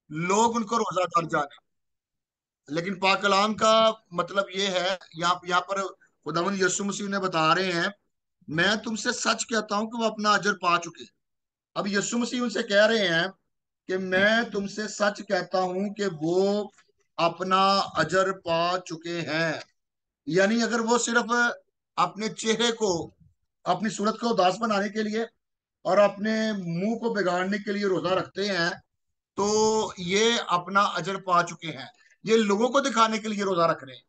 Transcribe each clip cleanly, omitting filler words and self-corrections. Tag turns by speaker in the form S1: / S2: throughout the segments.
S1: लोग उनको रोजादार जाने। लेकिन पाक कलाम का मतलब ये है, यहाँ पर खुदावंद यीशु मसीह ने बता रहे हैं, मैं तुमसे सच कहता हूं कि वो अपना अजर पा चुके। अब यीशु मसीह उनसे कह रहे हैं कि मैं तुमसे सच कहता हूं कि वो अपना अजर पा चुके हैं। यानी अगर वो सिर्फ अपने चेहरे को, अपनी सूरत को उदास बनाने के लिए और अपने मुंह को बिगाड़ने के लिए रोजा रखते हैं, तो ये अपना अजर पा चुके हैं। ये लोगों को दिखाने के लिए रोजा रख रहे हैं।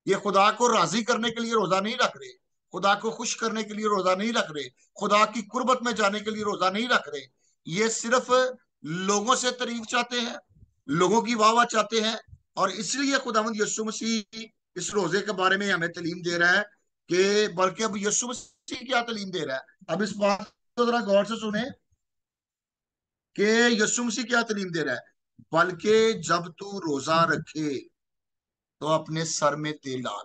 S1: ये खुदा को राजी करने के लिए रोजा नहीं रख रहे। खुदा को खुश करने के लिए रोजा नहीं रख रहे। खुदा की कुर्बत में जाने के लिए रोजा नहीं रख रहे। ये सिर्फ लोगों से तारीफ चाहते हैं, लोगों की वाह वाह चाहते हैं। और इसलिए खुदावंद यीशु मसीह इस रोजे के बारे में हमें तालीम दे रहा है कि बल्कि अब यीशु मसीह क्या तालीम दे रहा है। अब इस बात को जरा गौर से सुने कि यीशु मसीह क्या तालीम दे रहा है। बल्कि जब तू रोजा रखे तो अपने सर में तेल डाल।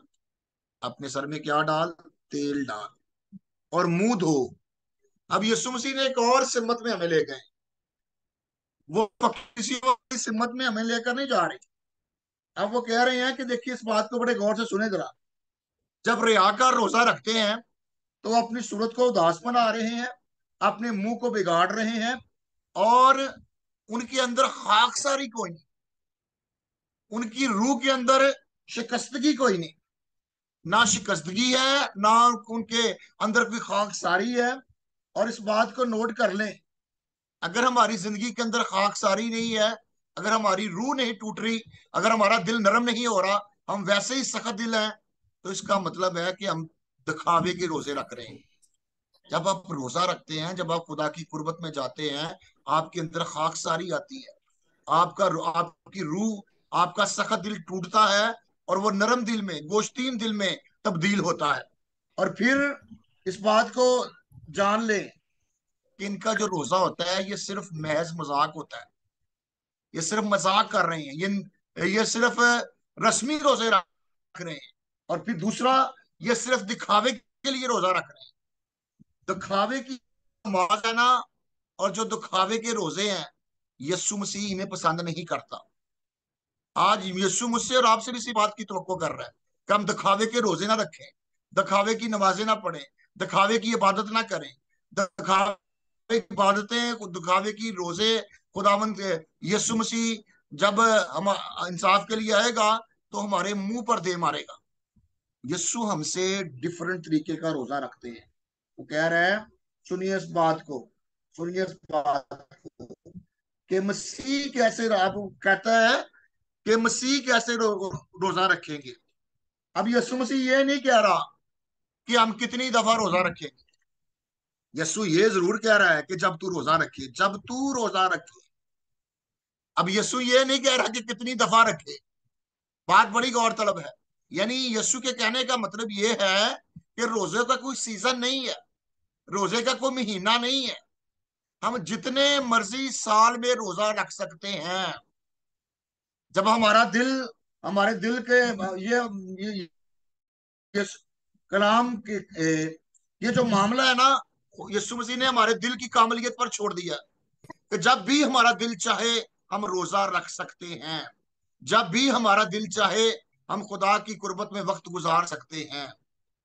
S1: अपने सर में क्या डाल? तेल डाल। और मुंह धो। अब यीशु मसीह ने एक और सिमत में हमें ले गए। वो किसी और सिमत में हमें लेकर नहीं जा रहे। अब वो कह रहे हैं कि देखिए, इस बात को बड़े गौर से सुने जरा। जब रियाकार रोजा रखते हैं तो वो अपनी सूरत को उदास बना रहे हैं, अपने मुंह को बिगाड़ रहे हैं, और उनके अंदर खाकसारी कोई नहीं, उनकी रूह के अंदर शिकस्तगी कोई नहीं। ना शिकस्तगी है, ना उनके अंदर कोई खाकसारी है। और इस बात को नोट कर लें, अगर हमारी जिंदगी के अंदर खाकसारी नहीं है, अगर हमारी रूह नहीं टूट रही, अगर हमारा दिल नरम नहीं हो रहा, हम वैसे ही सख्त दिल हैं, तो इसका मतलब है कि हम दिखावे के रोजे रख रहे हैं। जब आप रोजा रखते हैं, जब आप खुदा की कुर्बत में जाते हैं, आपके अंदर खाकसारी आती है। आपका आपकी रूह, आपका सख्त दिल टूटता है, और वो नरम दिल में, गोश्तीन दिल में तब्दील होता है। और फिर इस बात को जान लें कि इनका जो रोजा होता है, ये सिर्फ महज मजाक होता है। ये सिर्फ मजाक कर रहे हैं। ये सिर्फ रस्मी रोजे रख रहे हैं। और फिर दूसरा, ये सिर्फ दिखावे के लिए रोजा रख रहे हैं। दिखावे की नमाज है ना, और जो दिखावे के रोजे हैं, यीशु मसीह इन्हें पसंद नहीं करता। आज यीशु मुझसे और आपसे भी इसी बात की तवक्को कर रहा है कि हम दिखावे के रोजे ना रखें, दिखावे की नमाजें ना पढ़ें, दिखावे की इबादत ना करें। दिखावे की इबादतें, दिखावे की रोजे, खुदावंद यीशु मसीह जब हम इंसाफ के लिए आएगा तो हमारे मुंह पर दे मारेगा। यीशु हमसे डिफरेंट तरीके का रोजा रखते हैं। वो कह रहा है, सुनिए इस बात को, सुनिए इस बात को, कि मसीह कैसे आप कहता है कि मसीह कैसे रोजा रखेंगे। अब यीशु मसीह ये नहीं कह रहा कि हम कितनी दफा रोजा रखेंगे। यीशु ये जरूर कह रहा है कि जब तू रोजा रखे, जब तू रोजा रखे। अब यीशु ये नहीं कह रहा कि कितनी दफा रखे। बात बड़ी गौरतलब है। यानी यीशु के कहने का मतलब ये है कि रोजे का कोई सीजन नहीं है, रोजे का कोई महीना नहीं है। हम जितने मर्जी साल में रोजा रख सकते हैं। जब हमारा दिल, हमारे दिल के ये कलाम के ये जो मामला है ना, यीशु मसीह ने हमारे दिल की कामलियत पर छोड़ दिया कि जब भी हमारा दिल चाहे हम रोजा रख सकते हैं। जब भी हमारा दिल चाहे हम खुदा की कुर्बत में वक्त गुजार सकते हैं।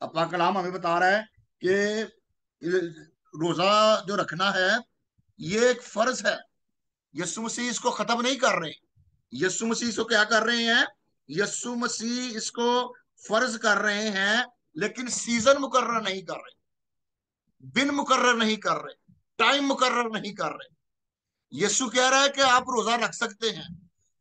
S1: अपना कलाम हमें बता रहा है कि रोजा जो रखना है, ये एक फर्ज है। यीशु मसीह इसको खत्म नहीं कर रहे। यीशु मसीह इसको क्या कर रहे हैं? यीशु मसीह इसको फर्ज कर रहे हैं, लेकिन सीजन मुकर्रर नहीं कर रहे, दिन मुकर्रर नहीं कर रहे, टाइम मुकर्रर नहीं कर रहे। यीशु कह रहा है कि आप रोजा रख सकते हैं।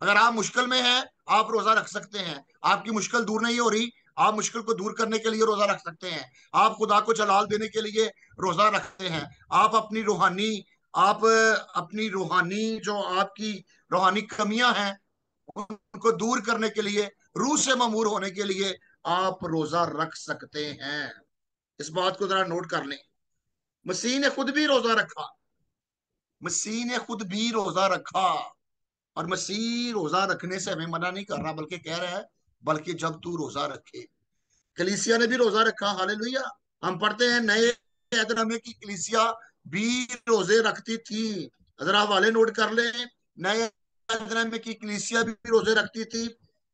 S1: अगर आप मुश्किल में हैं, आप रोजा रख सकते हैं। आपकी मुश्किल दूर नहीं हो रही, आप मुश्किल को दूर करने के लिए रोजा रख सकते हैं। आप खुदा को जलाल देने के लिए रोजा रखते हैं। आप अपनी रूहानी, आप अपनी रूहानी जो आपकी रूहानी कमियां हैं, उनको दूर करने के लिए, रूह से ममूर होने के लिए आप रोजा रख सकते हैं। इस बात को जरा नोट कर लें। मसीह ने खुद भी रोजा रखा। मसीह ने खुद भी रोजा रखा। और मसीह रोजा रखने से हमें मना नहीं कर रहा, बल्कि कह रहा है, बल्कि जब तू रोजा रखे। कलीसिया ने भी रोजा रखा, हालेलुया। हम पढ़ते हैं नए अहदनामे की कलीसिया भी रोजे रखती थी। जरा हवाले नोट कर ले। नए में की कलीसिया भी रोजे रखती थी।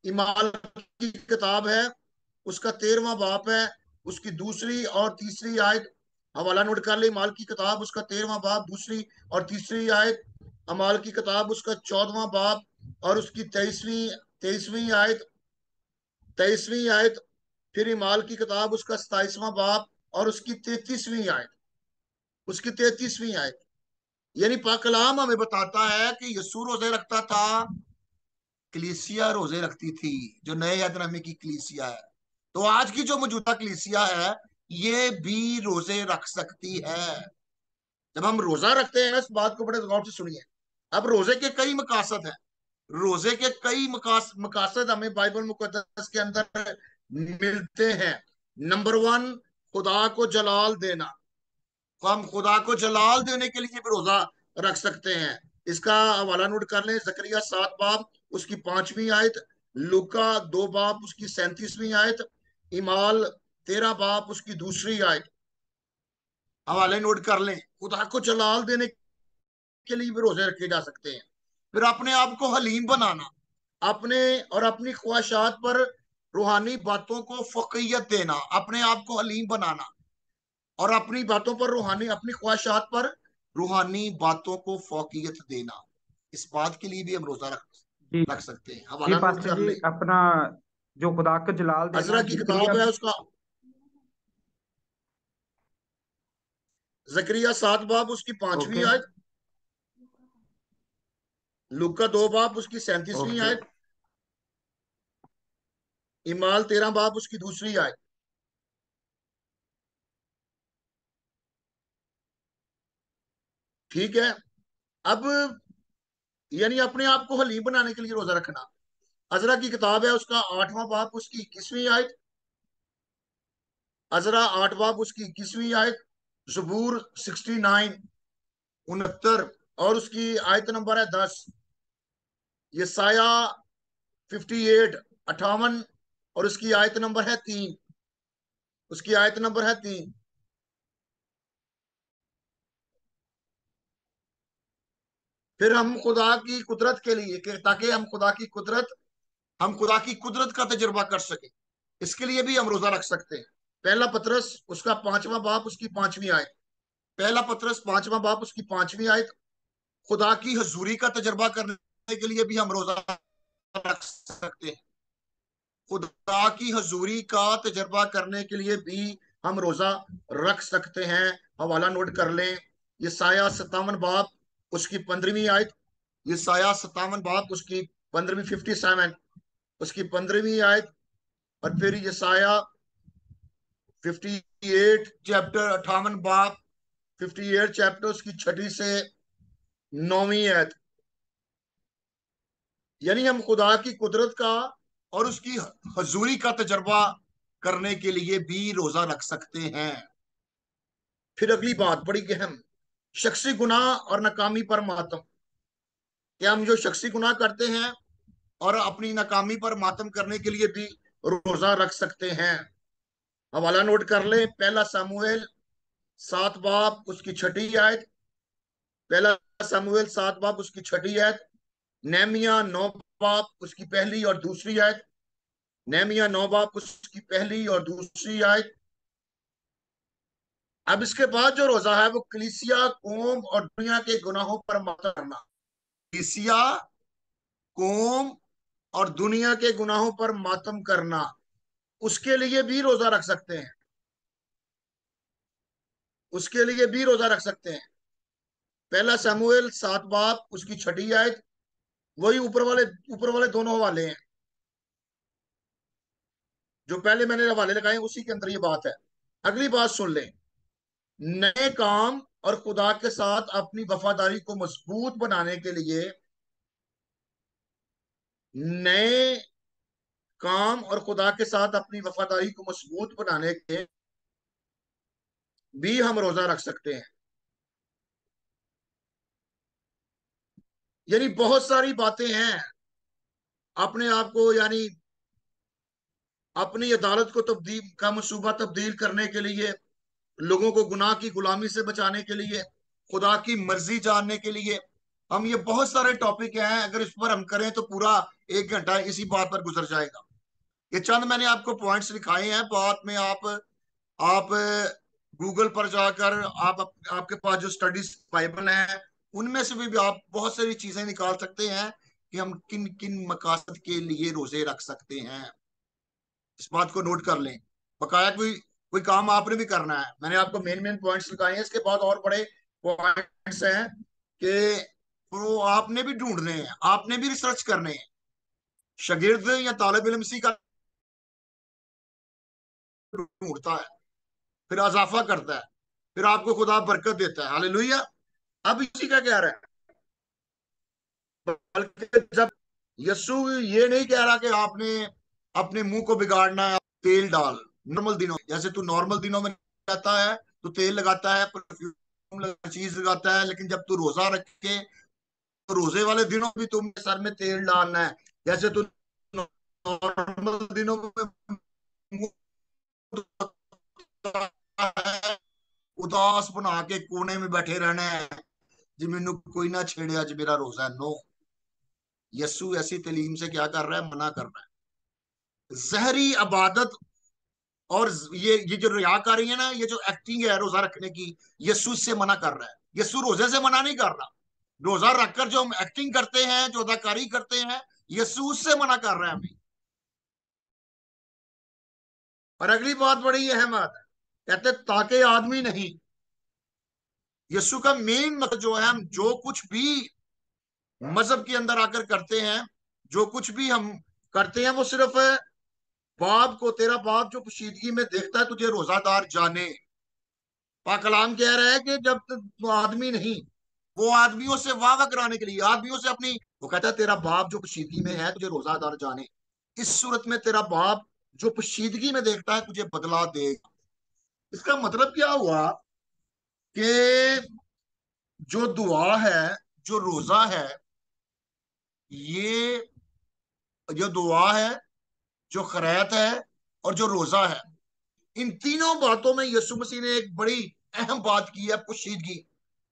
S1: ईमाल की किताब है, उसका 13वां बाप है, उसकी दूसरी और तीसरी आयत। हवाला नोट कर ले, ईमाल की किताब उसका 13वां बाप, दूसरी और तीसरी आयत। अमाल की किताब उसका 14वां बाप और उसकी 23वीं आयत, 23वीं आयत। फिर इमाल की किताब उसका 27वां बाप और उसकी 33वीं आयत, उसकी 33वीं आयत। यानी पाक कलाम हमें बताता है कि यीशु रोजे रखता था, कलीसिया रोजे रखती थी, जो नए यहूदी की कलीसिया है। तो आज की जो मौजूदा कलीसिया है, ये भी रोजे रख सकती है। जब हम रोजा रखते हैं, इस बात को बड़े गौर से सुनिए। अब रोजे के कई मकासद हैं, रोजे के कई मकासद हमें बाइबल मुकद्दस के अंदर मिलते हैं। नंबर 1, खुदा को जलाल देना। तो हम खुदा को जलाल देने के लिए भी रोजा रख सकते हैं। इसका हवाला नोट कर लें, जकरिया 7 बाब उसकी 5वीं आयत, लूका 2 बाब उसकी 37वीं आयत, इमाल 13 बाब उसकी दूसरी आयत। हवाले नोट कर लें। खुदा को जलाल देने के लिए भी रोजे रखे जा सकते हैं। फिर अपने आप को हलीम बनाना, अपने और अपनी ख्वाहिशात पर रूहानी बातों को फकीयत देना, अपने आप को हलीम बनाना और अपनी बातों पर रूहानी, अपनी ख्वाहिशात पर रूहानी बातों को फौकियत देना। इस बात के लिए भी हम रोजा
S2: जी।
S1: रख सकते हैं।
S2: जी
S1: हवाला नोट
S2: पास्टर
S1: कर
S2: जी,
S1: ले,
S2: अपना जो खुदा का जलाल देना,
S1: अजरा की
S2: जिक्रिया।
S1: किताब है उसका, जकरिया 7 बाब उसकी पांचवी
S2: ओके।
S1: आयत, लूका 2 बाब उसकी 37वीं
S2: ओके।
S1: आयत, इमाल 13 बाब उसकी दूसरी आयत। ठीक है। अब यानी अपने आप को हलीम बनाने के लिए रोजा रखना। अजरा की किताब है, उसका 8वां बाब उसकी 21वीं आयत, अजरा 8 बाब उसकी 21वीं आयत, जबूर 69 69 और उसकी आयत नंबर है 10, यसाया 58 58 और उसकी आयत नंबर है 3, उसकी आयत नंबर है 3। फिर हम खुदा की कुदरत के लिए ताकि हम खुदा की कुदरत का तजुर्बा कर सके, इसके लिए भी हम रोजा रख सकते हैं। पहला पतरस उसका 5वां बाब उसकी 5वीं आयत, पहला पतरस 5वां बाब उसकी 5वीं आयत। खुदा की हजूरी का तजर्बा करने के लिए भी हम रोजा रख सकते हैं। खुदा की हजूरी का तजर्बा करने के लिए भी हम रोजा रख सकते हैं। हवाला नोट कर लें, यसाया 57 बाब उसकी 15वीं आयत, यसाया 57 बाब उसकी 15वीं 57, उसकी 15वीं आयत। और फिर यसाया 58 चैप्टर 58 बाब, 58 चैप्टर उसकी 6ठी से 9वीं आयत। यानी हम खुदा की कुदरत का और उसकी हजूरी का तजर्बा करने के लिए भी रोजा रख सकते हैं। फिर अगली बात बड़ी अहम, शख्सी गुनाह और नाकामी पर मातम। क्या हम जो शख्सी गुनाह करते हैं और अपनी नाकामी पर मातम करने के लिए भी रोजा रख सकते हैं। हवाला नोट कर ले, पहला सामुएल 7 बाब उसकी 6ठी आयत, पहला सामुएल 7 बाब उसकी 6ठी आयत, नेमिया 9 बाब उसकी पहली और दूसरी आयत, नेमिया 9 बाब उसकी पहली और दूसरी आयत। अब इसके बाद जो रोजा है वो कलीसिया, कौम और दुनिया के गुनाहों पर मातम करना। कलीसिया, कौम और दुनिया के गुनाहों पर मातम करना, उसके लिए भी रोजा रख सकते हैं, उसके लिए भी रोजा रख सकते हैं। पहला सामुएल 7 बाब उसकी 6ठी आयत, वही ऊपर वाले दोनों हवाले हैं, जो पहले मैंने हवाले लगाए उसी के अंदर ये बात है। अगली बात सुन लें, नए काम और खुदा के साथ अपनी वफादारी को मजबूत बनाने के लिए, नए काम और खुदा के साथ अपनी वफादारी को मजबूत बनाने के भी हम रोजा रख सकते हैं। यानी बहुत सारी बातें हैं अपने आप को, यानी अपनी अदालत को तब्दील का मंसूबा तब्दील करने के लिए, लोगों को गुनाह की गुलामी से बचाने के लिए, खुदा की मर्जी जानने के लिए, हम ये बहुत सारे टॉपिक हैं, अगर इस पर हम करें तो पूरा 1 घंटा इसी बात पर गुजर जाएगा। ये चंद मैंने आपको पॉइंट्स लिखाए हैं। बाद में आप गूगल पर जाकर आपके पास जो स्टडीज बाइबल है उनमें से भी आप बहुत सारी चीजें निकाल सकते हैं कि हम किन किन मकासद के लिए रोजे रख सकते हैं। इस बात को नोट कर लें। बकाया कोई कोई काम आपने भी करना है। मैंने आपको मेन मेन पॉइंट्स लिखाए हैं, इसके बाद और बड़े पॉइंट्स हैं कि वो आपने भी ढूंढने हैं, आपने भी रिसर्च करने हैं। शागिर्द या तालिब इल्म इसी का ढूंढता है, फिर अजाफा करता है, फिर आपको खुदा बरकत देता है। हालेलुया। अब इसी का कह रहा है, बल्कि जब यीशु ये नहीं कह रहा कि आपने अपने मुंह को बिगाड़ना है, तेल डाल। नॉर्मल दिनों, जैसे तू नॉर्मल दिनों में रहता है, तो तेल लगाता है, परफ्यूम चीज लगाता है, लेकिन जब तू रोजा रखे तो रोजे वाले दिनों भी तुम्हें सर में तेल डालना है। जैसे तू नॉर्मल दिनों में मुंह धोता है, उदास बना के कोने में बैठे रहना है, जी मैनू कोई ना छेड़े, आज मेरा रोजा है। नो, यस्सु ऐसी तालीम से क्या कर रहा है? मना कर रहा है। जहरी इबादत और ये जो रियाकारी है ना, ये जो एक्टिंग है रोजा रखने की, यस्सु से मना कर रहा है। यस्सु रोजे से मना नहीं कर रहा। रोजा रखकर जो हम एक्टिंग करते हैं, जो अदाकारी करते हैं, यस्सु उससे मना कर रहा है हमें। और अगली बात बड़ी अहम बात है, कहते ताकि आदमी नहीं। यस्सु का मेन मतलब जो है, हम जो कुछ भी मजहब के अंदर आकर करते हैं, जो कुछ भी हम करते हैं, वो सिर्फ बाप को, तेरा बाप जो पोशीदगी में देखता है तुझे रोजादार जाने। पाक कलाम कह रहा है कि जब तक वो आदमी नहीं, वो आदमियों से वाह वाह कराने के लिए, आदमियों से अपनी, वो कहता है तेरा बाप जो पोशीदगी में है तुझे रोजादार जाने। इस सूरत में तेरा बाप जो पोशीदगी में देखता है तुझे बदला देगा। इसका मतलब क्या हुआ कि जो दुआ है, जो रोजा है, ये जो दुआ है, जो खैरात है, और जो रोजा है, इन तीनों बातों में यीशु मसीह ने एक बड़ी अहम बात की है, पोशीदगी।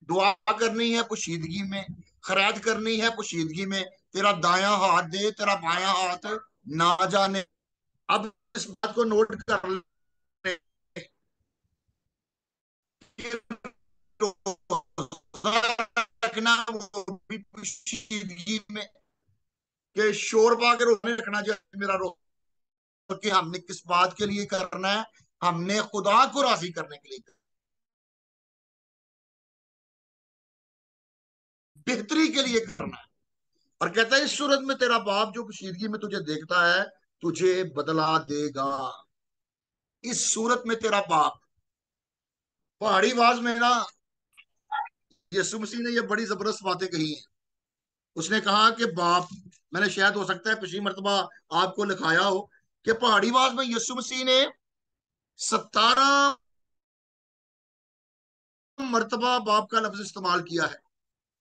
S1: दुआ करनी है पोशीदगी में, खैरात करनी है पोशीदगी में। तेरा दायां हाथ दे, तेरा बायां हाथ ना जाने। अब इस बात को नोट कर ले कि रोजा रखना वो भी पोशीदगी में, कि शोर पा के रोजा नहीं रखना चाहिए मेरा रोजा, कि हमने किस बात के लिए करना है? हमने खुदा को राजी करने के लिए, बेहतरी के लिए करना है। और कहता है इस सूरत में तेरा बाप जो पोशीदगी में तुझे देखता है तुझे बदला देगा। इस सूरत में तेरा बाप, पहाड़ी आवाज में ना, यीशु मसीह ने ये बड़ी जबरदस्त बातें कही हैं। उसने कहा कि बाप, मैंने शायद हो सकता है पिछली मर्तबा आपको लिखाया हो कि पहाड़ी आवाज में यीशु मसीह ने 17 मर्तबा बाप का लफ्ज इस्तेमाल किया है,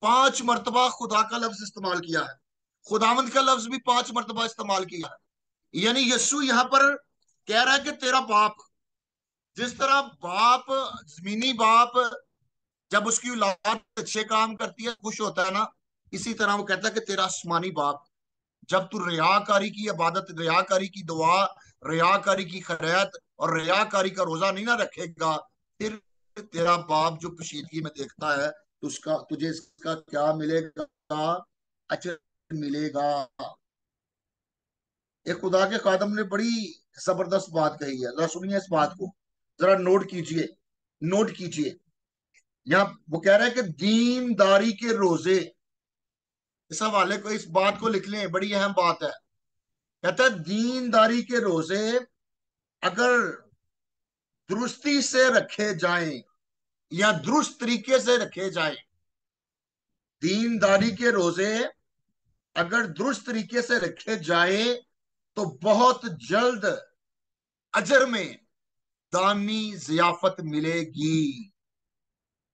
S1: 5 मर्तबा खुदा का लफ्ज इस्तेमाल किया है, खुदावंद का लफ्ज भी 5 मर्तबा इस्तेमाल किया है। यानी यीशु यहाँ पर कह रहा है कि तेरा बाप, जिस तरह बाप, जमीनी बाप जब उसकी औलाद अच्छे काम करती है खुश होता है ना, इसी तरह वो कहता है कि तेरा आसमानी बाप, जब तू रियाकारी की इबादत, रियाकारी की दुआ, रियाकारी की खैरात और रियाकारी का रोजा नहीं ना रखेगा, फिर तेरा बाप जो पोशीदगी में देखता है तो उसका तुझे इसका क्या मिलेगा? अजर मिलेगा। एक खुदा के खादम ने बड़ी जबरदस्त बात कही है, जरा सुनिए इस बात को, जरा नोट कीजिए, नोट कीजिए। यहाँ वो कह रहा है कि दीनदारी के रोजे, इस हवाले को, इस बात को लिख लें, बड़ी अहम बात है। कहता है दीनदारी के रोजे अगर दुरुस्ती से रखे जाएं, या दुरुस्त तरीके से रखे जाएं, दीनदारी के रोजे अगर दुरुस्त तरीके से रखे जाए तो बहुत जल्द अजर में दामी जियाफत मिलेगी।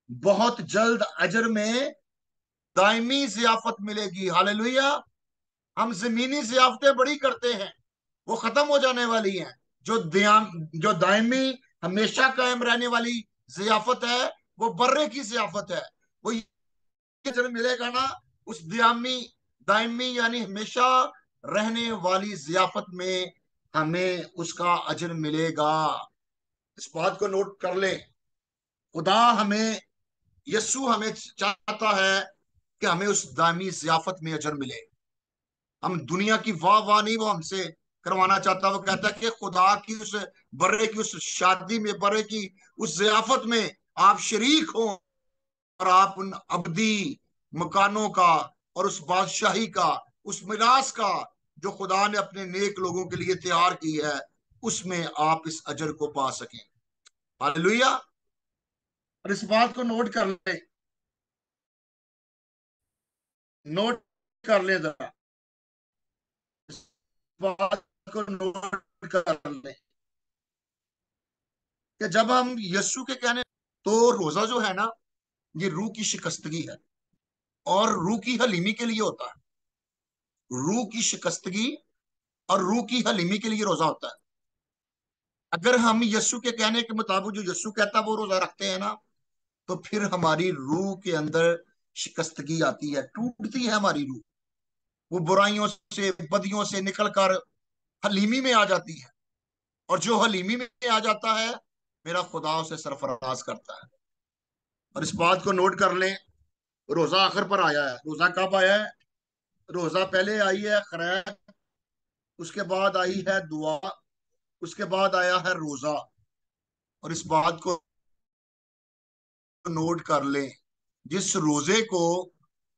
S1: बहुत जल्द अजर में दायमी जियाफत मिलेगी। हालेलुया। हम जमीनी जियाफतें बड़ी करते हैं, वो खत्म हो जाने वाली हैं। जो दायमी, हमेशा कायम रहने वाली जियाफत है, वो बर्रे की जियाफत है। वो ये अजर मिलेगा ना, उस दायमी दायमी यानी हमेशा रहने वाली जियाफत में हमें उसका अजर मिलेगा। इस बात को नोट कर लें। खुदा हमें, यस्सु हमें चाहता है कि हमें उस दायमी जियाफत में अजर मिले। हम दुनिया की वाह वाह नहीं वो हमसे करवाना चाहता। वो कहता है कि खुदा की उस बर्रे की उस शादी में, बर्रे की उस जियाफत में आप शरीक हो, और आप उन अबदी मकानों का और उस बादशाही का, उस मिरास का जो खुदा ने अपने नेक लोगों के लिए तैयार की है, उसमें आप इस अजर को पा सकें। हालेलुया। और इस बात को नोट कर ले, नोट कर ले जरा, इस बात को नोट कर ले कि जब हम यीशु के कहने, तो रोजा जो है ना, ये रूह की शिकस्तगी है, और रूह की हलीमी के लिए होता है। रूह की शिकस्तगी और रूह की हलीमी के लिए रोजा होता है। अगर हम यीशु के कहने के मुताबिक जो यीशु कहता है वो रोजा रखते हैं ना, तो फिर हमारी रूह के अंदर शिकस्तगी आती है, टूटती है हमारी रूह। वो बुराइयों से, बदियों से निकलकर हलीमी में आ जाती है, और जो हलीमी में आ जाता है, मेरा खुदा उसे सरफराज करता है। और इस बात को नोट कर लें, रोजा आखिर पर आया है। रोजा कब आया है? रोजा पहले आई है खैर, उसके बाद आई है दुआ, उसके बाद आया है रोजा। और इस बात को नोट कर लें, जिस रोजे को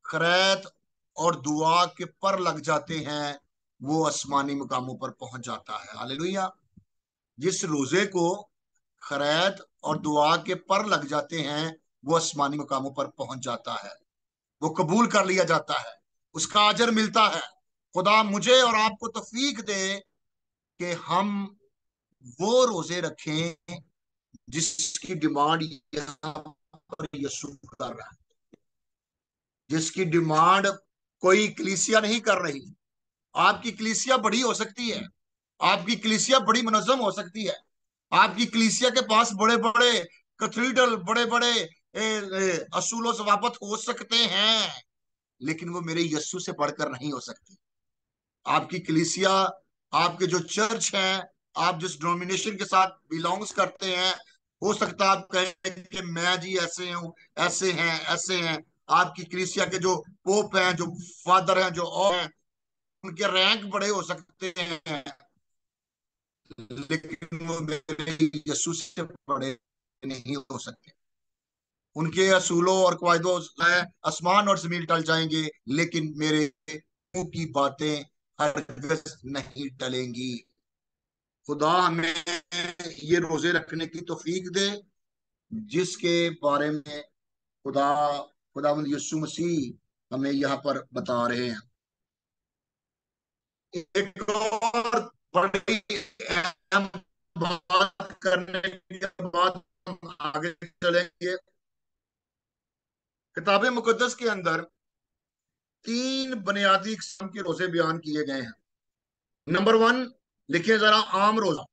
S1: खैरात और दुआ के पर लग जाते हैं, वो आसमानी मुकामों पर पहुंच जाता है। हालेलुया। जिस रोजे को खैरात और दुआ के पर लग जाते हैं, वो आसमानी मुकामों पर पहुंच जाता है, वो कबूल कर लिया जाता है, उसका अजर मिलता है। खुदा मुझे और आपको तौफीक दे कि हम वो रोजे रखें जिसकी डिमांड यहाँ पर यीशु कर रहा है, जिसकी डिमांड कोई कलीसिया नहीं कर रही। आपकी कलीसिया बड़ी हो सकती है, आपकी कलीसिया बड़ी मुनज्जम हो सकती है, आपकी कलीसिया के पास बड़े बड़े कैथेड्रल, बड़े बड़े असूल जवाबत हो सकते हैं, लेकिन वो मेरे यस्सु से बढ़कर नहीं हो सकती। आपकी कलीसिया, आपके जो चर्च है, आप जिस डोमिनेशन के साथ बिलोंग्स करते हैं, हो सकता है आप कहें कि मैं जी ऐसे हूं, ऐसे हैं, ऐसे हैं। आपकी कलीसिया के जो पोप हैं, जो फादर हैं, जो और हैं, उनके रैंक बड़े हो सकते हैं, लेकिन वो मेरे यीशु से बड़े नहीं हो सकते। उनके असूलों और कवायदों से आसमान और जमीन टल जाएंगे, लेकिन मेरे मुंह की बातें हरगिज नहीं टलेंगी। खुदा हमें ये रोजे रखने की तौफीक दे, जिसके बारे में खुदा खुदावंद यीशु मसीह हमें यहाँ पर बता रहे हैं। एक और बड़ी अहम बात करने के बाद हम आगे चलेंगे। किताब मुकद्दस के अंदर तीन बुनियादी किस्म के रोजे बयान किए गए हैं। नंबर वन, लिखिए जरा, आम रोजा।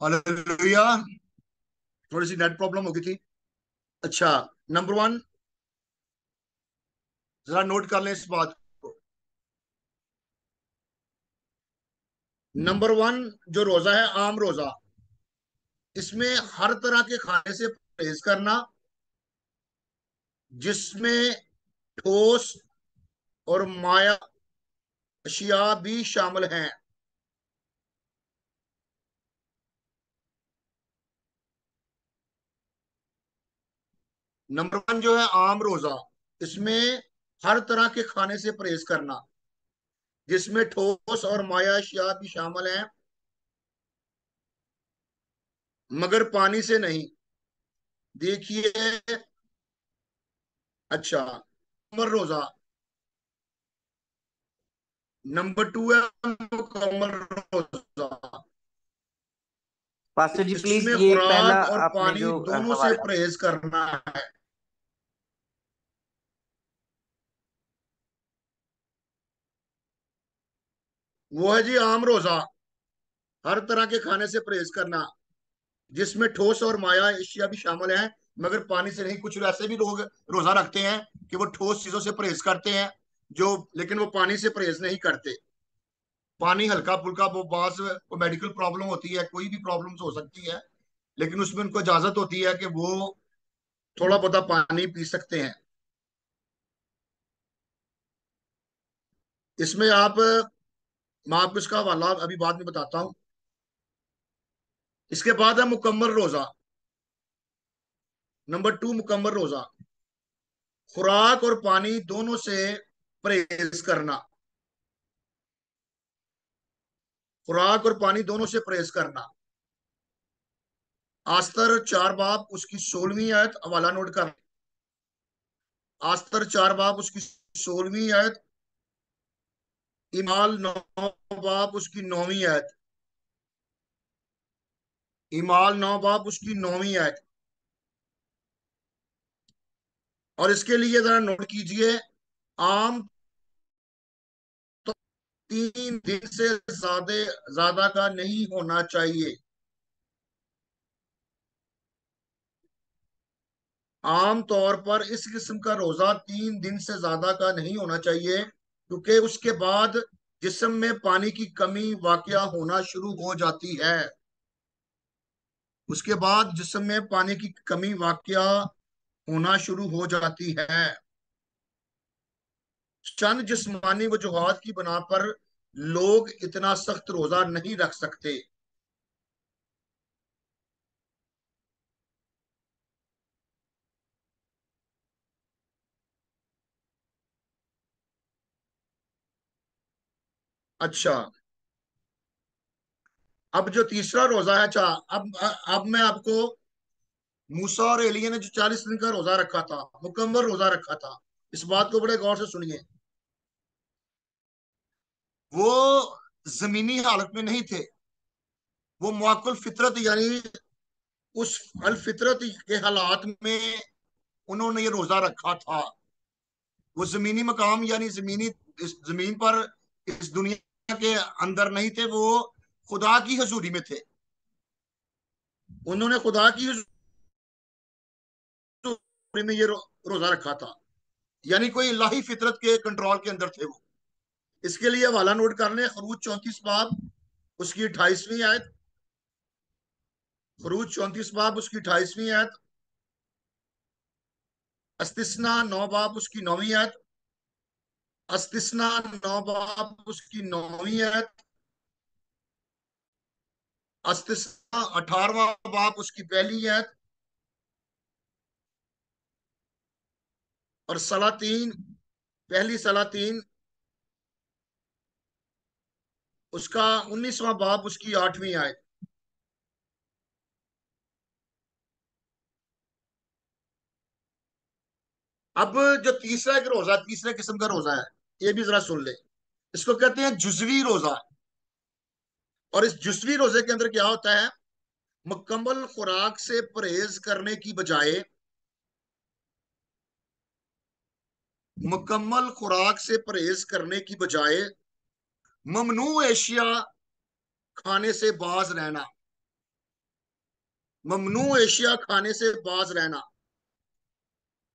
S1: हालेलुया। थोड़ी सी नेट प्रॉब्लम हो गई थी। अच्छा, नंबर वन, जरा नोट कर लें इस बात को। नंबर वन जो रोजा है, आम रोजा, इसमें हर तरह के खाने से परहेज करना, जिसमें ठोस और माया अशिया भी शामिल हैं। नंबर वन जो है आम रोजा, इसमें हर तरह के खाने से परहेज करना जिसमें ठोस और माया अशिया भी शामिल हैं, मगर पानी से नहीं। देखिए, अच्छा, मुकम्मल रोजा। नंबर 2 है मुकम्मल रोजा,
S2: पास्टर जी प्लीज,
S1: जिसमें
S2: ये पहला
S1: खुराक और
S2: आपने
S1: पानी
S2: जो
S1: दोनों से
S2: हवाला।
S1: परहेज करना है। वो है जी आम रोजा, हर तरह के खाने से परहेज करना जिसमें ठोस और माया एशिया भी शामिल है, मगर पानी से नहीं। कुछ ऐसे भी लोग रोजा रखते हैं कि वो ठोस चीजों से परहेज करते हैं, जो लेकिन वो पानी से परहेज नहीं करते। पानी हल्का फुल्का, वो बास को मेडिकल प्रॉब्लम होती है, कोई भी प्रॉब्लम्स हो सकती है, लेकिन उसमें उनको इजाजत होती है कि वो थोड़ा बहुत पानी पी सकते हैं। इसमें मैं आपको इसका हवाला अभी बाद में बताता हूँ। इसके बाद है मुकम्मल रोजा। नंबर 2 मुकम्मल रोजा, खुराक और पानी दोनों से परहेज करना। खुराक और पानी दोनों से परहेज करना। आस्तर 4 बाब उसकी 16वीं आयत, हवाला नोट कर। आस्तर 4 बाब उसकी 16वीं आयत, इमाल 9 बाब उसकी 9वीं आयत। इमाल 9 बाब उसकी 9वीं आयत। और इसके लिए जरा नोट कीजिए, आम तो 3 दिन से ज्यादा का नहीं होना चाहिए। आम तौर पर इस किस्म का रोजा 3 दिन से ज्यादा का नहीं होना चाहिए, क्योंकि उसके बाद जिस्म में पानी की कमी वाकया होना शुरू हो जाती है। उसके बाद जिस्म में पानी की कमी वाकया होना शुरू हो जाती है। चंद जिस्मानी वजूहात की बिना पर लोग इतना सख्त रोजा नहीं रख सकते। अच्छा, अब जो तीसरा रोजा है, अच्छा, अब मैं आपको, मूसा और एलिया ने जो 40 दिन का रोजा रखा था, मुकम्मल रोजा रखा था, इस बात को बड़े गौर से सुनिए। वो जमीनी हालत में नहीं थे, वो मुअक्कल फितरत यानी उस अल फितरत के हालात में उन्होंने ये रोजा रखा था। वो जमीनी मकाम यानी जमीनी, इस जमीन पर, इस दुनिया के अंदर नहीं थे, वो खुदा की हजूरी में थे। उन्होंने खुदा की हजूरी में ये रोजा रखा था, यानी कोई इलाही फितरत के कंट्रोल के अंदर थे वो। इसके लिए हवाला नोट कर लें, खरूज 34 बाब उसकी 28वीं आयत। खरूज 34 बाब उसकी 28वीं आयत। अस्तिस्ना 9 बाब उसकी 9वीं आयत। अस्तिस्ना 9 बाब उसकी 9वीं आयत। अस्तिस्ना 18वां बाब उसकी पहली आयत। और सलातीन, पहली सलातीन उसका 19वां बाब उसकी 8वीं आयत। अब जो तीसरा एक रोजा, तीसरे किस्म का रोजा है, ये भी जरा सुन ले। इसको कहते हैं जुजवी रोजा। और इस जुजवी रोजे के अंदर क्या होता है, मुकम्मल खुराक से परहेज करने की बजाय, मुकम्मल खुराक से परहेज करने की बजाय ममनू एशिया खाने से बाज रहना। ममनू एशिया खाने से बाज रहना।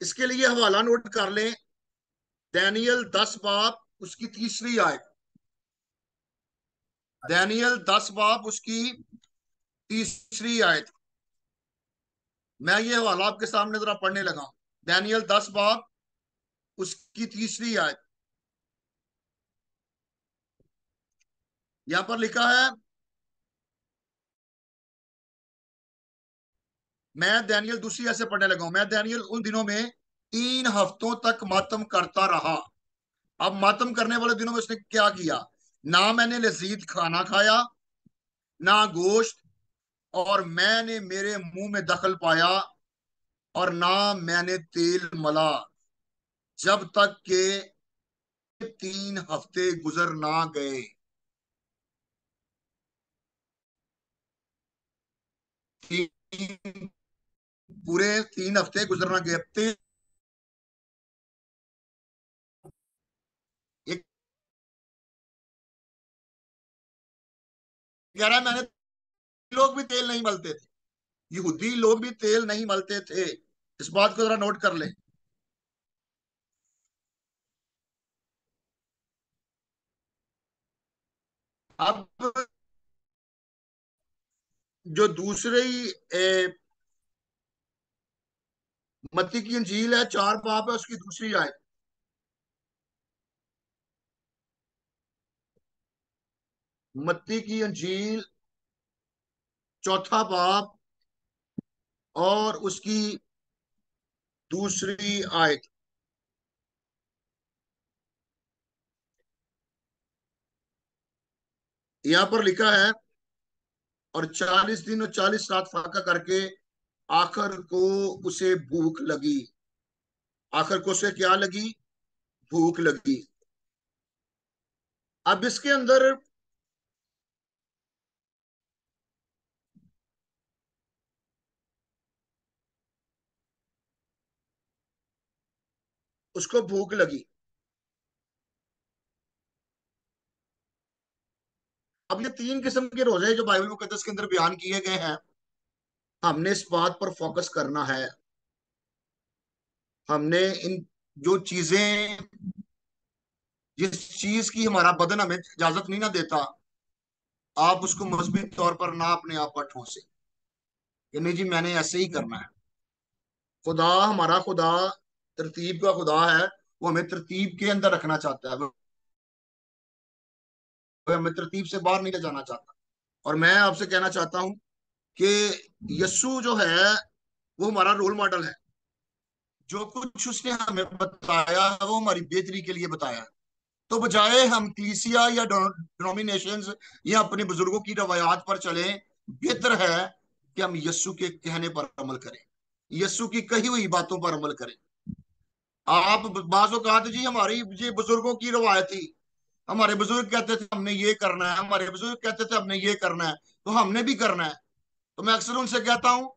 S1: इसके लिए हवाला नोट कर लें, दानियल 10 बाब उसकी तीसरी आयत। दानियल 10 बाब उसकी तीसरी आयत। मैं ये हवाला आपके सामने जरा पढ़ने लगा। दानियल 10 बाब उसकी तीसरी आयत, यहां पर लिखा है, मैं दानियल दूसरी आयत से पढ़ने लगा हूं। मैं दानियल उन दिनों में 3 हफ्तों तक मातम करता रहा। अब मातम करने वाले दिनों में उसने क्या किया? ना मैंने लजीज खाना खाया, ना गोश्त, और मैंने मेरे मुंह में दखल पाया, और ना मैंने तेल मला, जब तक के 3 हफ्ते गुजर ना गए। 3 पूरे 3 हफ्ते गुजरना गए। एक कह रहा है मैंने, लोग भी तेल नहीं मलते थे, यहूदी लोग भी तेल नहीं मलते थे। इस बात को जरा नोट कर ले। अब जो दूसरी मत्ती की अंजील है, 4 बाब है, उसकी दूसरी आयत। मत्ती की अंजील, चौथा बाब, और उसकी दूसरी आयत। यहां पर लिखा है, और 40 दिन और 40 रात फाका करके आखिर को उसे भूख लगी। आखिर को उसे क्या लगी? भूख लगी। अब इसके अंदर उसको भूख लगी। अब ये 3 किस्म के रोजे जो बाइबल मुकद्दस के अंदर बयान किए गए हैं, हमने इस बात पर फोकस करना है। हमने इन जो चीजें, जिस चीज की हमारा बदन हमें इजाजत नहीं ना देता, आप उसको मजबूत तौर पर ना अपने आप पर ठोसे कि नहीं जी मैंने ऐसे ही करना है। खुदा, हमारा खुदा तरतीब का खुदा है। वो हमें तरतीब के अंदर रखना चाहता है, वो हमें तरतीब से बाहर नहीं ले जाना चाहता। और मैं आपसे कहना चाहता हूं कि यस्सु जो है वो हमारा रोल मॉडल है। जो कुछ उसने हमें बताया है वो हमारी बेहतरी के लिए बताया है। तो बजाय हम कलीसिया या डिनोमिनेशंस या अपने बुजुर्गों की रवायात पर चलें, बेहतर है कि हम यस्सु के कहने पर अमल करें, यस्सु की कही हुई बातों पर अमल करें। आप बाजो कहा जी हमारी ये बुजुर्गों की रवायत थी, हमारे बुजुर्ग कहते थे हमने ये करना है, हमारे बुजुर्ग कहते थे हमने ये करना है, तो हमने भी करना है। तो मैं अक्सर उनसे कहता हूं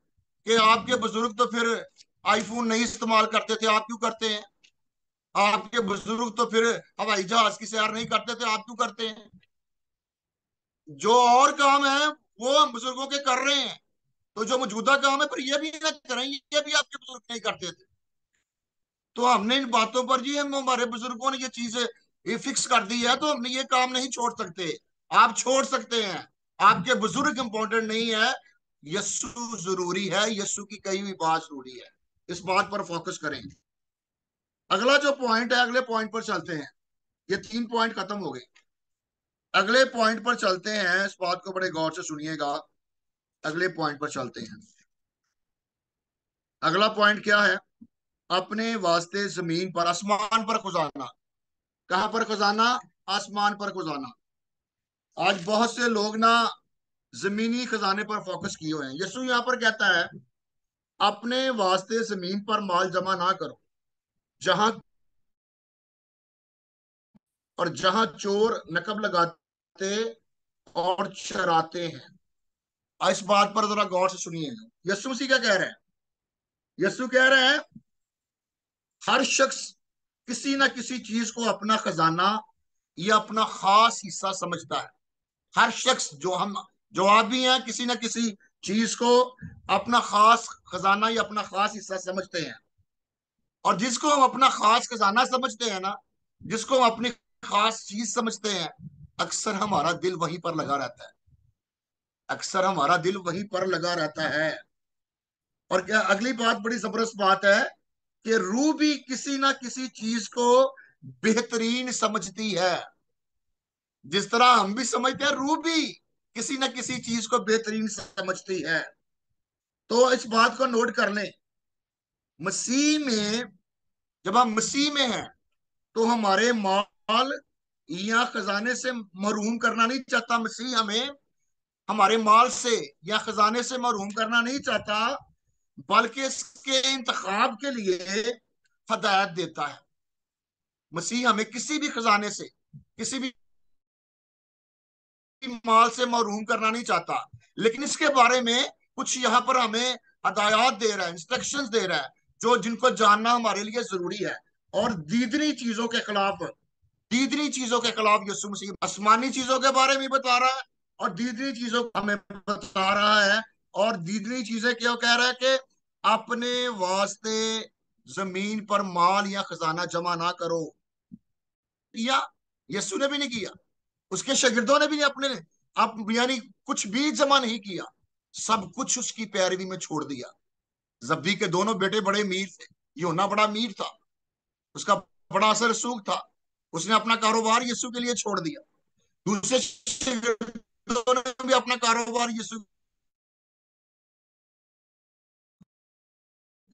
S1: कि आपके बुजुर्ग तो फिर आईफोन नहीं इस्तेमाल करते थे, आप क्यों करते हैं? आपके बुजुर्ग तो फिर हवाई जहाज की सैर नहीं करते थे, आप क्यों करते हैं? जो और काम है वो हम बुजुर्गों के कर रहे हैं, तो जो मौजूदा काम है पर ये भी ना करें, ये भी आपके बुजुर्ग नहीं करते थे। तो हमने इन बातों पर जी, हम हमारे बुजुर्गों ने ये चीज ये फिक्स कर दी है, तो हमने ये काम नहीं छोड़ सकते। आप छोड़ सकते हैं, आपके बुजुर्ग इंपॉर्टेंट नहीं है, यस्सु जरूरी है, यस्सु की कही हुई बात जरूरी है। इस बात पर फोकस करें। अगला जो पॉइंट है, अगले पॉइंट पर चलते हैं। ये 3 पॉइंट खत्म हो गए। अगले पॉइंट पर चलते हैं, इस बात को बड़े गौर से सुनिएगा। अगले पॉइंट पर चलते हैं। अगला पॉइंट क्या है? अपने वास्ते जमीन पर, आसमान पर खजाना। कहां पर खजाना? आसमान पर खजाना। आज बहुत से लोग ना जमीनी खजाने पर फोकस किए हुए हैं। यीशु यहां पर कहता है अपने वास्ते जमीन पर माल जमा ना करो, जहां और जहां चोर नकब लगाते और चराते हैं। इस बात पर जरा गौर से सुनिएगा। यीशु मसीह क्या कह रहे हैं? यीशु कह रहे हैं हर शख्स किसी ना किसी चीज को अपना खजाना या अपना खास हिस्सा समझता है। हर शख्स, जो आप भी हैं, किसी ना किसी चीज को अपना खास खजाना या अपना खास हिस्सा समझते हैं। और जिसको हम अपना खास खजाना समझते हैं ना, जिसको हम अपनी खास चीज समझते हैं, अक्सर हमारा दिल वहीं पर लगा रहता है। अक्सर हमारा दिल वहीं पर लगा रहता है। और क्या अगली बात, बड़ी जबरदस्त बात है कि रूह भी किसी ना किसी चीज को बेहतरीन समझती है। जिस तरह हम भी समझते हैं, रूह भी किसी ना किसी चीज को बेहतरीन समझती है। तो इस बात को नोट कर लें, मसीह में जब हम मसीह में हैं तो हमारे माल या खजाने से महरूम करना नहीं चाहता मसीह। हमें हमारे माल से या खजाने से महरूम करना नहीं चाहता, बल्कि इसके इंतखाब के लिए हदायत देता है। मसीह हमें किसी भी खजाने से, किसी भी माल से महरूम करना नहीं चाहता, लेकिन इसके बारे में कुछ यहाँ पर हमें हदायत दे रहा है, इंस्ट्रक्शंस दे रहा है, जो जिनको जानना हमारे लिए जरूरी है। और दीदनी चीजों के खिलाफ, दीदनी चीजों के खिलाफ यीशु मसीह आसमानी चीजों के बारे में बता रहा है और दीदनी चीजों को हमें बता रहा है। और दीदनी चीजें क्यों कह रहा है कि अपने वास्ते जमीन पर माल या खजाना जमा ना करो। किया? यीशु ने भी नहीं किया, उसके शागिर्दों ने भी नहीं अपने आप यानी कुछ भी जमा नहीं किया, सब कुछ उसकी पैरवी में छोड़ दिया। जब्दी के दोनों बेटे बड़े अमीर थे, योना बड़ा अमीर था, उसका बड़ा असर सूख था, उसने अपना कारोबार यीशु के लिए छोड़ दिया। दूसरे शागिर्दों ने भी अपना कारोबार यीशु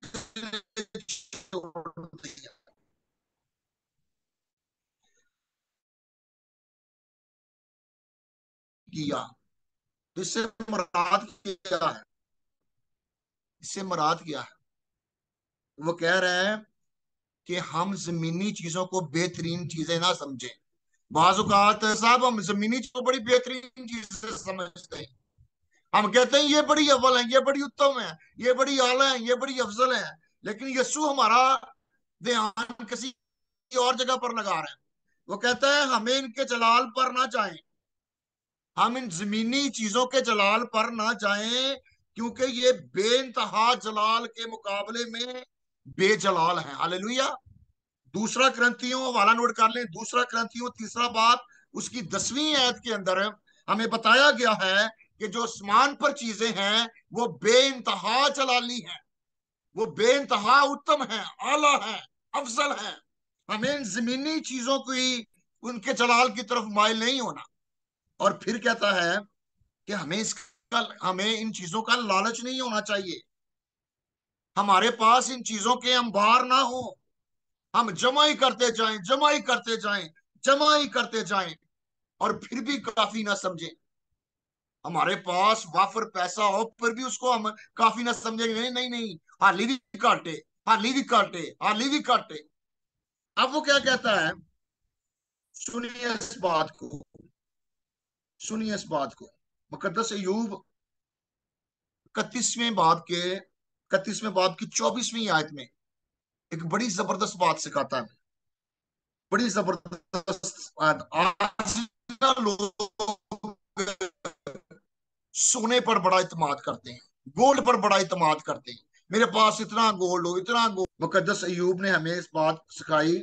S1: के लिए छोड़ दिया। किया तो इससे मुराद क्या है? इससे मुराद क्या है? वो कह रहे हैं कि हम जमीनी चीजों को बेहतरीन चीजें ना समझें। बाज़ औक़ात साहब हम जमीनी चीजों को बड़ी बेहतरीन चीजें समझते हैं। हम कहते हैं ये बड़ी अव्वल है, ये बड़ी उत्तम है, ये बड़ी आला है, ये बड़ी अफजल है। लेकिन यीशु हमारा ध्यान किसी और जगह पर लगा रहा है। वो कहता है हमें इनके जलाल पर ना जाएं, हम इन जमीनी चीजों के जलाल पर ना जाएं, क्योंकि ये बेइंतहा जलाल के मुकाबले में बेजलाल है। हालेलुया। दूसरा क्रंथियों हवाला नोट कर लें, दूसरा क्रंथियों तीसरा बाब उसकी 10वीं आयत के अंदर हमें बताया गया है कि जो आसमान पर चीजें हैं वो बेइंतहा जलाली है, वो बेइंतहा उत्तम है, आला है, अफजल है। हमें इन जमीनी चीजों की उनके जलाल की तरफ माइल नहीं होना। और फिर कहता है कि हमें इन चीजों का लालच नहीं होना चाहिए। हमारे पास इन चीजों के अंबार ना हो, हम जमा ही करते जाएं, जमा ही करते जाएं, जमा ही करते जाएं, और फिर भी काफी ना समझें। हमारे पास वाफर पैसा हो फिर भी उसको हम काफी ना समझेंगे। नहीं नहीं नहीं, हाली भी काटे, हाली भी काटे, हाली भी काटे। अब वो क्या कहता है, सुनिए इस बात को, सुनिए इस बात को। मुकद्दस अय्यूब 31वें बाब की 24वीं आयत में एक बड़ी जबरदस्त बात सिखाता है। बड़ी जबरदस्त बात। आज ना लोग सोने पर बड़ा इत्मीनान करते हैं, गोल्ड पर बड़ा इत्मीनान करते हैं। मेरे पास इतना गोल्ड हो, इतना गोल्ड। मुकद्दस अय्यूब ने हमें इस बात सिखाई।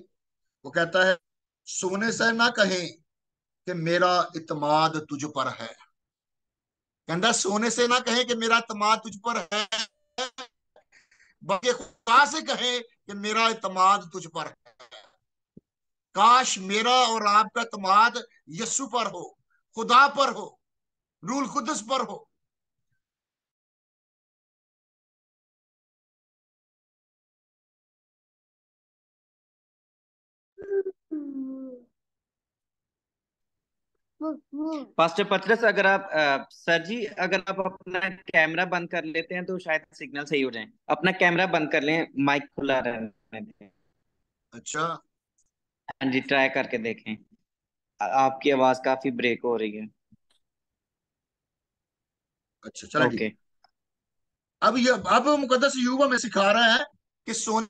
S1: वो कहता है सोने से ना कहें कि मेरा इत्मीनान तुझ पर है। कहता सोने से ना कहें कि मेरा इत्मीनान तुझ पर है, बल्कि खुदा से कहें कि मेरा इत्मीनान तुझ पर है। काश मेरा और आपका इत्मीनान यीशु पर हो, खुदा पर हो, रूल कुदस पर हो।
S3: पास्टर पतरस, अगर आप सर जी, अगर आप अपना कैमरा बंद कर लेते हैं तो शायद सिग्नल सही हो जाए। अपना कैमरा बंद कर लें, माइक खुला रहने दें।
S1: अच्छा
S3: हाँ जी, ट्राई करके देखें। आपकी आवाज काफी ब्रेक हो रही है।
S1: अच्छा, चलो ठीक
S3: ओके।
S1: है। अब मुकद्दस युवा में सिखा रहा है कि सोने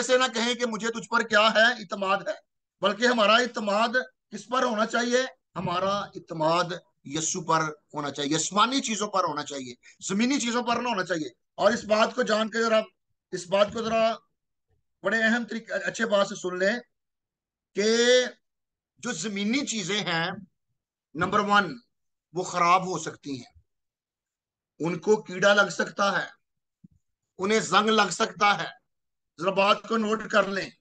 S1: से ना कहें कि मुझे तुझ पर क्या है, इत्मीनान है, बल्कि हमारा इत्मीनान किस पर होना चाहिए? हमारा इत्मीनान यीशु पर होना चाहिए, आसमानी चीजों पर होना चाहिए, जमीनी चीजों पर ना होना चाहिए। और इस बात को जान के जरा, इस बात को जरा बड़े अहम तरीके अच्छे बात से सुन लें कि जो जमीनी चीजें हैं, नंबर वन, वो खराब हो सकती हैं, उनको कीड़ा लग सकता है, उन्हें जंग लग सकता है। जरा बात को नोट कर लें।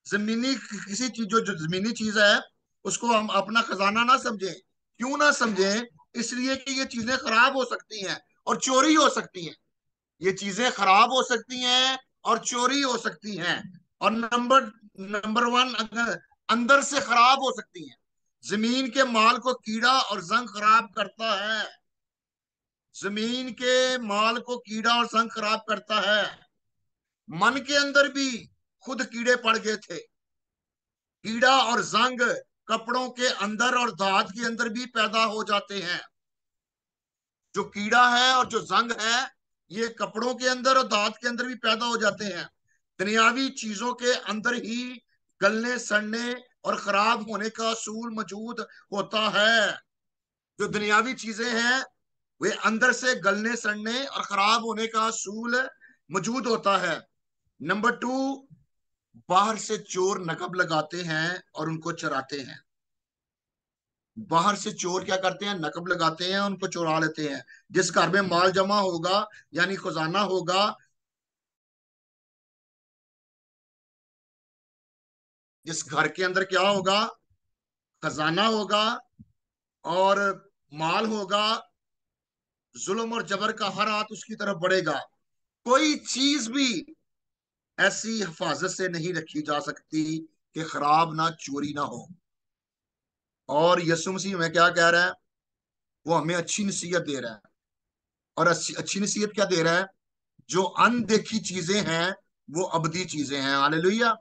S1: जमीनी किसी चीज, जो जमीनी चीज है, उसको हम अपना खजाना ना समझें। क्यों ना समझें? इसलिए कि ये चीजें खराब हो सकती हैं और चोरी हो सकती हैं। ये चीजें खराब हो सकती हैं और चोरी हो सकती हैं। और नंबर नंबर वन, अगर अंदर से खराब हो सकती हैं। जमीन के माल को कीड़ा और जंग खराब करता है। जमीन के माल को कीड़ा और जंग खराब करता है। मन के अंदर भी खुद कीड़े पड़ गए थे। कीड़ा और जंग कपड़ों के अंदर और धात के अंदर भी पैदा हो जाते हैं। जो कीड़ा है और जो जंग है, ये कपड़ों के अंदर और धात के अंदर भी पैदा हो जाते हैं। दुनियावी चीजों के अंदर ही गलने सड़ने और खराब होने का असूल मौजूद होता है। जो दुनियावी चीजें हैं, वे अंदर से गलने सड़ने और खराब होने का असूल मौजूद होता है। नंबर टू, बाहर से चोर नकब लगाते हैं और उनको चराते हैं। बाहर से चोर क्या करते हैं? नकब लगाते हैं, उनको चुरा लेते हैं। जिस घर में माल जमा होगा, यानी खजाना होगा, जिस घर के अंदर क्या होगा? खजाना होगा और माल होगा, जुल्म और जबर का हर हाथ उसकी तरफ बढ़ेगा। कोई चीज भी ऐसी हिफाजत से नहीं रखी जा सकती कि खराब ना, चोरी ना हो। और यीशु मसीह में क्या कह रहा है? वो हमें अच्छी नसीहत दे रहा है। और अच्छी अच्छी नसीहत क्या दे रहा है? जो अनदेखी चीजें हैं वो अबदी चीजें हैं। हालेलुया।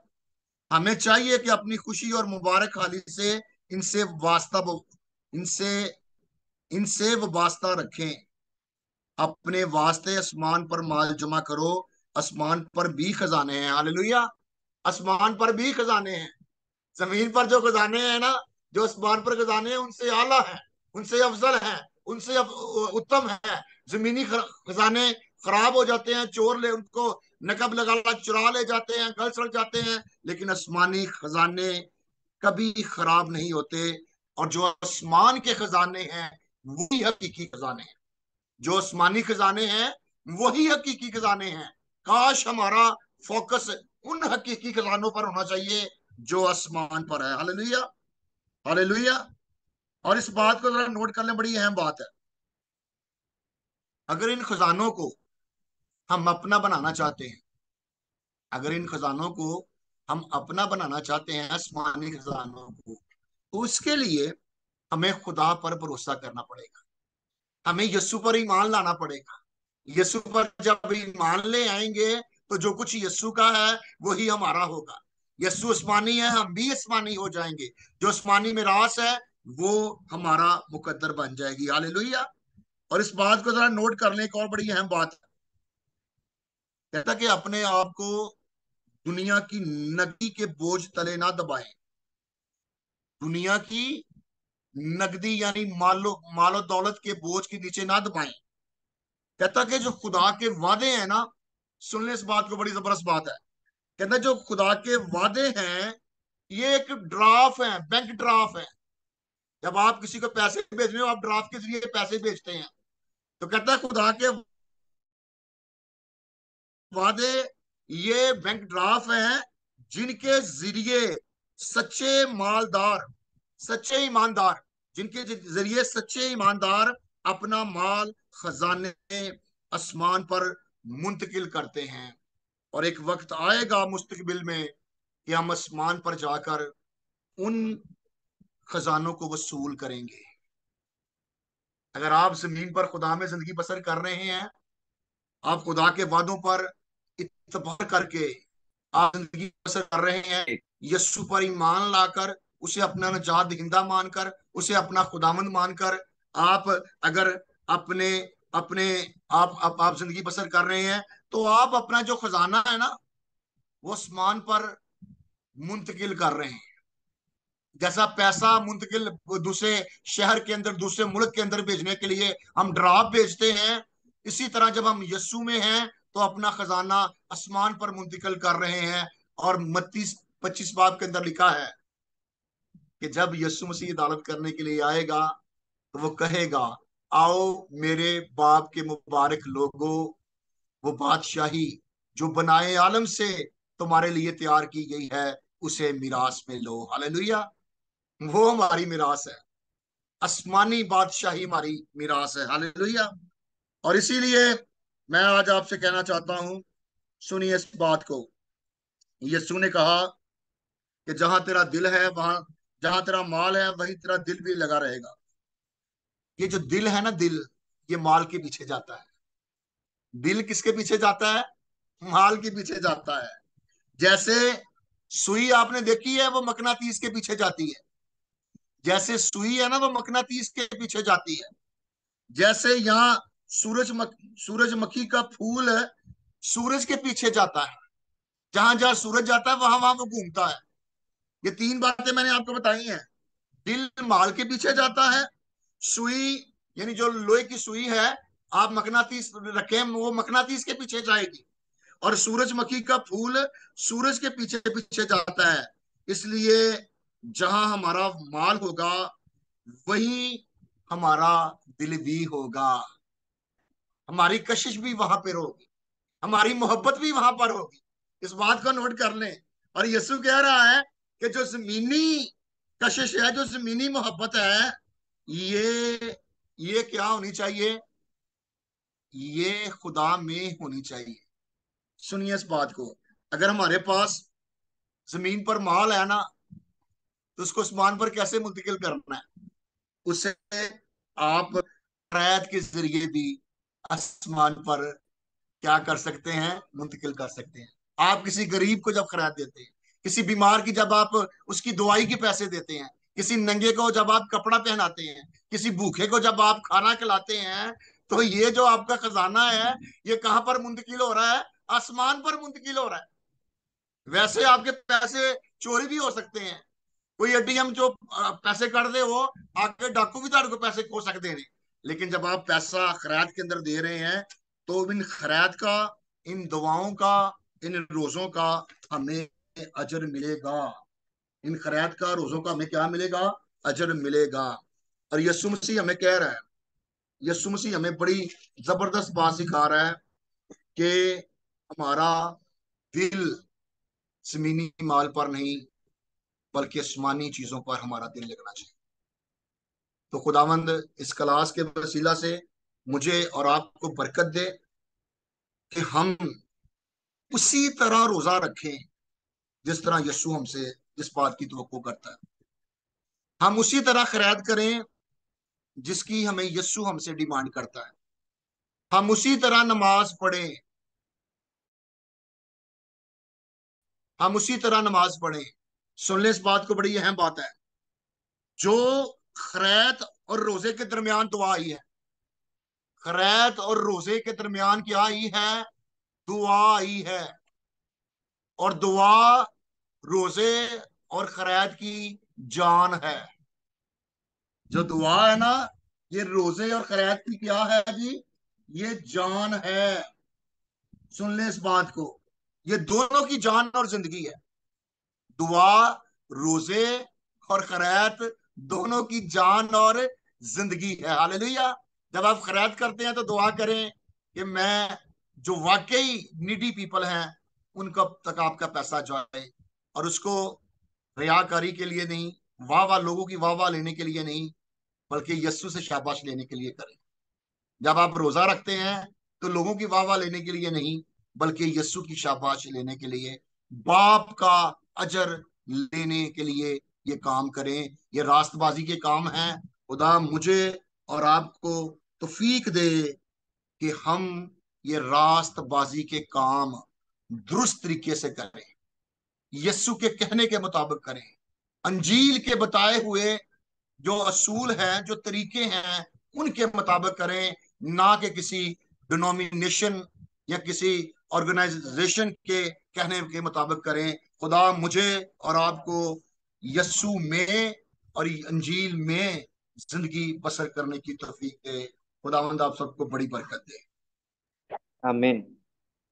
S1: हमें चाहिए कि अपनी खुशी और मुबारक हाली से इनसे वास्ता इनसे इनसे वास्ता रखें। अपने वास्ते आसमान पर माल जमा करो। आसमान पर भी खजाने हैं। हालेलुया। आसमान पर भी खजाने हैं। जमीन पर जो खजाने हैं ना, जो आसमान पर खजाने हैं, उनसे आला है, उनसे अफजल है, उनसे उत्तम है। जमीनी खजाने खराब हो जाते हैं, चोर ले उनको नकब लगा चुरा ले जाते हैं, गल सड़ जाते हैं। लेकिन आसमानी खजाने कभी खराब नहीं होते। और जो आसमान के खजाने हैं, वही हकीकी खजाने हैं। जो आसमानी खजाने हैं, वही हकीकी खजाने हैं। काश हमारा फोकस उन हकीकी खजानों पर होना चाहिए जो आसमान पर है। हालेलुया। हालेलुया। और इस बात को जरा नोट कर लें, बड़ी अहम बात है। अगर इन खजानों को हम अपना बनाना चाहते हैं, अगर इन खजानों को हम अपना बनाना चाहते हैं, आसमानी खजानों को, तो उसके लिए हमें खुदा पर भरोसा करना पड़ेगा। हमें यीशु पर ईमान लाना पड़ेगा। यीशु पर जब ईमान ले आएंगे, तो जो कुछ यीशु का है वही हमारा होगा। यीशु आसमानी है, हम भी आसमानी हो जाएंगे। जो आसमानी मिरास है, वो हमारा मुकद्दर बन जाएगी। हालेलुया। और इस बात को जरा नोट कर लें, एक और बड़ी अहम बात है। कहता कि अपने आप को दुनिया की नकदी के बोझ तले ना दबाएं। दुनिया की नकदी यानी मालो दौलत के बोझ के नीचे ना दबाएं। कहता कि जो खुदा के वादे हैं ना, सुन ले इस बात को, बड़ी जबरदस्त बात है। कहता जो खुदा के वादे हैं, ये एक ड्राफ्ट है, बैंक ड्राफ्ट है। जब आप किसी को पैसे भेज रहे हो, आप ड्राफ्ट के जरिए पैसे भेजते हैं। तो कहता है खुदा के वादे ये बैंक ड्राफ्ट हैं, जिनके जरिए सच्चे मालदार, सच्चे ईमानदार, जिनके जरिए सच्चे ईमानदार अपना माल खजाने आसमान पर मुंतकिल करते हैं। और एक वक्त आएगा मुस्तकबिल में कि हम आसमान पर जाकर उन खजानों को वसूल करेंगे। अगर आप जमीन पर खुदा में जिंदगी बसर कर रहे हैं, आप खुदा के वादों पर इत्तेफाक करके आप जिंदगी बसर कर रहे हैं, यस्सु पर ईमान लाकर, उसे अपना नजात दहिंदा मानकर, उसे अपना खुदावंद मानकर, आप अगर अपने अपने आप जिंदगी बसर कर रहे हैं, तो आप अपना जो खजाना है ना, वो आसमान पर मुंतकिल कर रहे हैं। जैसा पैसा मुंतकिल दूसरे शहर के अंदर, दूसरे मुल्क के अंदर भेजने के लिए हम ड्राफ्ट भेजते हैं, इसी तरह जब हम यस्सु में हैं, तो अपना खजाना आसमान पर मुंतकिल कर रहे हैं। और 25 बाब के अंदर लिखा है कि जब यस्सु मसीह अदालत करने के लिए आएगा, तो वो कहेगा, आओ मेरे बाप के मुबारक लोगो, वो बादशाही जो बनाए आलम से तुम्हारे लिए तैयार की गई है, उसे मिरास में लो। हालेलुया। वो हमारी मिरास है। आसमानी बादशाही हमारी मिरास है। हालेलुया। और इसीलिए मैं आज आपसे कहना चाहता हूं, सुनिए इस बात को। यीशु ने कहा कि जहां तेरा दिल है वहां, जहां तेरा माल है वहीं तेरा दिल भी लगा रहेगा। ये जो दिल है ना, दिल, ये माल के पीछे जाता है। दिल किसके पीछे जाता है? माल के पीछे जाता है। जैसे सुई आपने देखी है, वो मकनातीस के पीछे जाती है। जैसे सुई है ना, वो मकनातीस के पीछे जाती है। जैसे यहाँ सूरजमुखी का फूल है, सूरज के पीछे जाता है। जहां जहां सूरज जाता है वहां वहां वो घूमता है। ये तीन बातें मैंने आपको बताई हैं। दिल माल के पीछे जाता है। सुई, यानी जो लोहे की सुई है, आप मकनातीस रखें, वो मकनातीस के पीछे जाएगी। और सूरजमुखी का फूल सूरज के पीछे पीछे जाता है। इसलिए जहां हमारा माल होगा वही हमारा दिल भी होगा। हमारी कशिश भी वहां पर होगी, हमारी मोहब्बत भी वहां पर होगी। इस बात को नोट कर लें। और यीशु कह रहा है कि जो जमीनी कशिश है, जो जमीनी मोहब्बत है, ये क्या होनी चाहिए? ये खुदा में होनी चाहिए। सुनिए इस बात को। अगर हमारे पास जमीन पर माल है ना, तो उसको आसमान पर कैसे मुंतकिल करना है? उसे आप खैरात के जरिए भी आसमान पर क्या कर सकते हैं? मुंतकिल कर सकते हैं। आप किसी गरीब को जब खैरात देते हैं, किसी बीमार की जब आप उसकी दवाई के पैसे देते हैं, किसी नंगे को जब आप कपड़ा पहनाते हैं, किसी भूखे को जब आप खाना खिलाते हैं, तो ये जो आपका खजाना है, ये कहां पर मुंतकिल हो रहा है? आसमान पर मुंतकिल हो रहा है। वैसे आपके पैसे चोरी भी हो सकते हैं। कोई एटीएम जो पैसे काट दे, वो आके डाकू भी ताड़ को पैसे खो सकते हैं। लेकिन जब आप पैसा खैरात के अंदर दे रहे हैं, तो इन खैरात का, इन दुआओं का, इन रोजों का हमें अजर मिलेगा। इन खैरात का, रोजों का हमें क्या मिलेगा? अजर मिलेगा। और यीशु मसीह हमें कह रहा है, यीशु मसीह हमें बड़ी जबरदस्त बात सिखा रहा है कि हमारा दिल जमीनी माल पर नहीं, बल्कि आसमानी चीजों पर हमारा दिल लगना चाहिए। तो खुदावंद इस क्लास के वसीला से मुझे और आपको बरकत दे कि हम उसी तरह रोजा रखें जिस तरह यीशु हमसे जिस बात की तवक्को करता है। हम उसी तरह खैरात करें जिसकी हमें यीशु हमसे डिमांड करता है। हम उसी तरह नमाज पढ़ें, हम उसी तरह नमाज पढ़ें। सुन ले, इस बात को, बड़ी अहम बात है। जो खैरात और रोजे के दरमियान दुआ आई है, खैरात और रोजे के दरमियान क्या आई है? दुआ आई है। और दुआ रोजे और खैरात की जान है। जो दुआ है ना, ये रोजे और खैरात की क्या है जी? ये जान है। सुन ले इस बात को, ये दोनों की जान और जिंदगी है। दुआ, रोजे और खैरात दोनों की जान और जिंदगी है। हालेलुया। जब आप खैरात करते हैं तो दुआ करें कि मैं, जो वाकई नीडी पीपल हैं, उनका तक आपका पैसा जाए। और उसको रियाकारी के लिए नहीं, वाह वाह, लोगों की वाह वाह लेने के लिए नहीं, बल्कि यस्सु से शाबाश लेने के लिए करें। जब आप रोजा रखते हैं तो लोगों की वाह वाह लेने के लिए नहीं, बल्कि यस्सु की शाबाश लेने के लिए, बाप का अजर लेने के लिए ये काम करें। ये रास्तबाजी के काम हैं। खुदा मुझे और आपको तौफीक दे कि हम ये रास्तबाजी के काम दुरुस्त तरीके से करें, यस्सु के कहने के मुताबिक करें, अंजील के बताए हुए जो असूल हैं, जो तरीके हैं, उनके मुताबिक करें, ना कि किसी डिनोमिनेशन या किसी ऑर्गेनाइजेशन के कहने के मुताबिक करें। खुदा मुझे और आपको यस्सु में और अंजील में जिंदगी बसर करने की तौफीक दे। खुदावंद आप सबको बड़ी बरकत दे।
S3: आमीन।